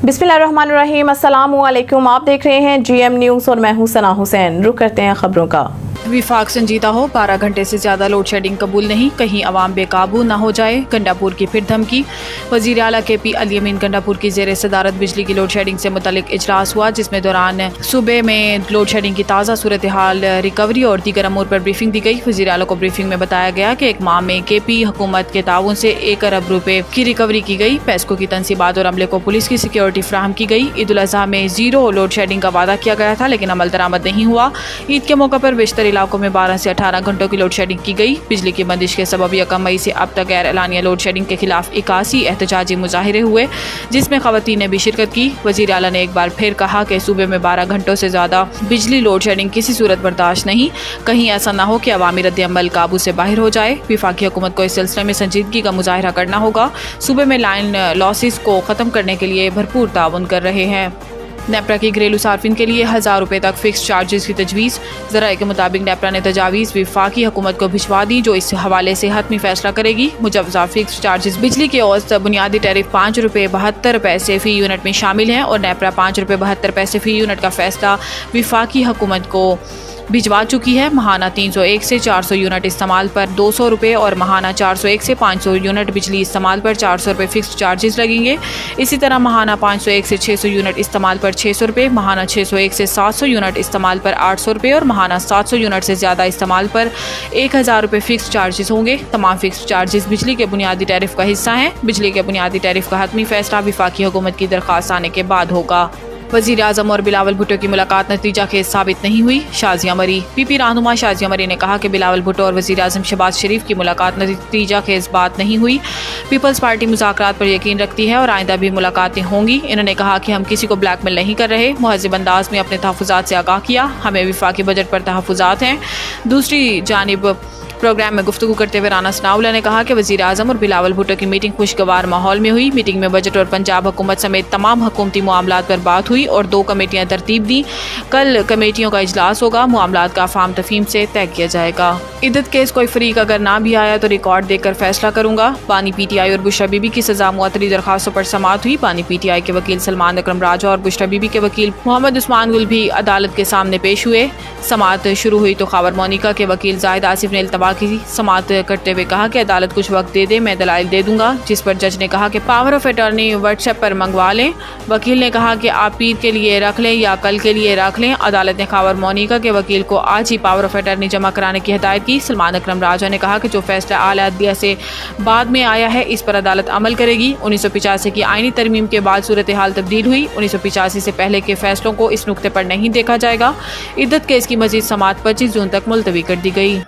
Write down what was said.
बिस्मिल्लाहिर्रहमानिर्रहीम, अस्सलामुअलैकुम। आप देख रहे हैं GM न्यूज़ और मैं हूं सना हुसैन। रुक करते हैं खबरों का। विफाक संजीदा हो, 12 घंटे से ज़्यादा लोड शेडिंग कबूल नहीं, कहीं अवाम बेकाबू ना हो जाए। गंडापुर की फिर धमकी। वज़ीर आला KP अली अमीन गंडापुर की ज़ेर सदारत बिजली की लोड शेडिंग से मुतल्लिक इजलास हुआ, जिसमें दौरान सूबे में लोड शेडिंग की ताज़ा सूरत हाल, रिकवरी और दीगर अमूर पर ब्रीफिंग दी गई। वज़ीर आला को ब्रीफिंग में बताया गया कि एक माह में KP हुकूमत के ताउन से 1 अरब रुपए की रिकवरी की गई। पैस्को की तनसीबात और अमले को पुलिस की सिक्योरिटी फ्राहम की गई। ईद उल अज़हा में 0 लोड शेडिंग का वादा किया गया था, लेकिन अमल दरामद नहीं हुआ। ईद के मौके पर बेशतर इलाकों में 12 से 18 घंटों की लोड शेडिंग की गई। बिजली की बंदिश के सबब 1 मई से अब तक गैर एलानिया लोड शेडिंग के खिलाफ 81 एहतजाजी मुजाहिरे हुए, जिसमें खवातीन ने भी शिरकत की। वज़ीर आला ने एक बार फिर कहा कि सूबे में 12 घंटों से ज़्यादा बिजली लोड शेडिंग किसी सूरत बर्दाश्त नहीं, कहीं ऐसा ना हो कि अवामी रद्द-ए-अमल काबू से बाहर हो जाए। वफाकी हुकूमत को इस सिलसिले में संजीदगी का मुजाहरा करना होगा। सूबे में लाइन लॉसेस को ख़त्म करने के लिए भरपूर ताउन कर रहे हैं। नेपरा की घरेलू सार्फिन के लिए 1000 रुपये तक फिक्स चार्जेस की तजवीज़। ज़राए के मुताबिक नेपरा ने तजावीज़ वफाकी हुकूमत को भिजवा दी, जो इस हवाले से हतमी फैसला करेगी। मुजव्वज़ा फिक्स चार्जेस बिजली के औसत बुनियादी टैरिफ 5 रुपये 72 पैसे फ़ी यूनिट में शामिल हैं और नेपरा 5 रुपये 72 पैसे फ़ी यूनिट का फैसला वफाकी हुकूमत को भिजवा चुकी है। महाना 301 से 400 यूनिट इस्तेमाल पर 200 रुपये और महाना 401 से 500 यूनिट बिजली इस्तेमाल पर 400 रुपये फिक्स चार्जेस लगेंगे। इसी तरह महाना 501 से 600 यूनिट इस्तेमाल पर 600 रुपये, महाना 601 से 700 यूनिट इस्तेमाल पर 800 रुपये और महाना 700 यूनिट से ज़्यादा इस्तेमाल पर 1000 रुपये फिक्स चार्जेस होंगे। तमाम फिक्स चार्जेस बिजली के बुनियादी टैरिफ का हिस्सा हैं। बिजली के बुनियादी टैरिफ का हतमी फैसला वफाकी हुकूमत की दरख्वास्त आने के बाद होगा। वज़ीर आज़म और बिलावल भुट्टो की मुलाकात नतीजा खेज साबित नहीं हुई। शाज़िया मरी। PP रहनुमा शाज़िया मरी ने कहा कि बिलावल भुट्टो और वज़ीर आज़म शहबाज शरीफ की मुलाकात नतीजा खेज बात नहीं हुई। पीपल्स पार्टी मुज़ाकरात पर यकीन रखती है और आइंदा भी मुलाकातें होंगी। इन्होंने कहा कि हम किसी को ब्लैकमेल नहीं कर रहे, मुहज़्ज़ब अंदाज में अपने तहफ़्फ़ुज़ात से आगाह किया। हमें वफाकी बजट पर तहफ़्फ़ुज़ात हैं। दूसरी जानिब प्रोग्राम में गुफ्तगू करते हुए राना सनाउल्लाह ने कहा कि वज़ीर आज़म और बिलावल भुट्टो की मीटिंग खुशगवार माहौल में हुई। मीटिंग में बजट और पंजाब हुकूमत समेत तमाम हुकूमती मामलात पर बात हुई और 2 कमेटियाँ तरतीब दी। कल कमेटियों का इजलास होगा। मामलात का फाम तफहीम से तय किया जाएगा। इद्दत केस कोई फरीक अगर ना भी आया तो रिकॉर्ड देकर फैसला करूंगा। बानी PTI और बुशरा बीबी की सजा मुअत्तली दरखास्तों पर समाअत हुई। बानी PTI के वकील सलमान अकरम राजा और बुशरा बीबी के वकील मोहम्मद उस्मान गुल भी अदालत के सामने पेश हुए। समाअत शुरू हुई तो खावर मोनिका के वकील जाहिद आसिफ ने इल्तवा की। समाअत करते हुए कहा कि अदालत कुछ वक्त दे दे, मैं दलाइल दे दूंगा, जिस पर जज ने कहा कि पावर ऑफ अटॉर्नी व्हाट्सएप पर मंगवा लें। वकील ने कहा कि आप पीर के लिए रख लें या कल के लिए रख लें। अदालत ने खावर मोनिका के वकील को आज ही पावर ऑफ अटॉर्नी जमा कराने की हिदायत की। सलमान अकरम राजा ने कहा कि जो फैसला आला अदलिया से बाद में आया है, इस पर अदालत अमल करेगी। 1985 की आईनी तरमीम के बाद सूरत हाल तब्दील हुई। 1985 से पहले के फैसलों को इस नुक्ते पर नहीं देखा जाएगा। इद्दत केस की मजीद समाअत 25 जून तक मुलतवी कर दी गई।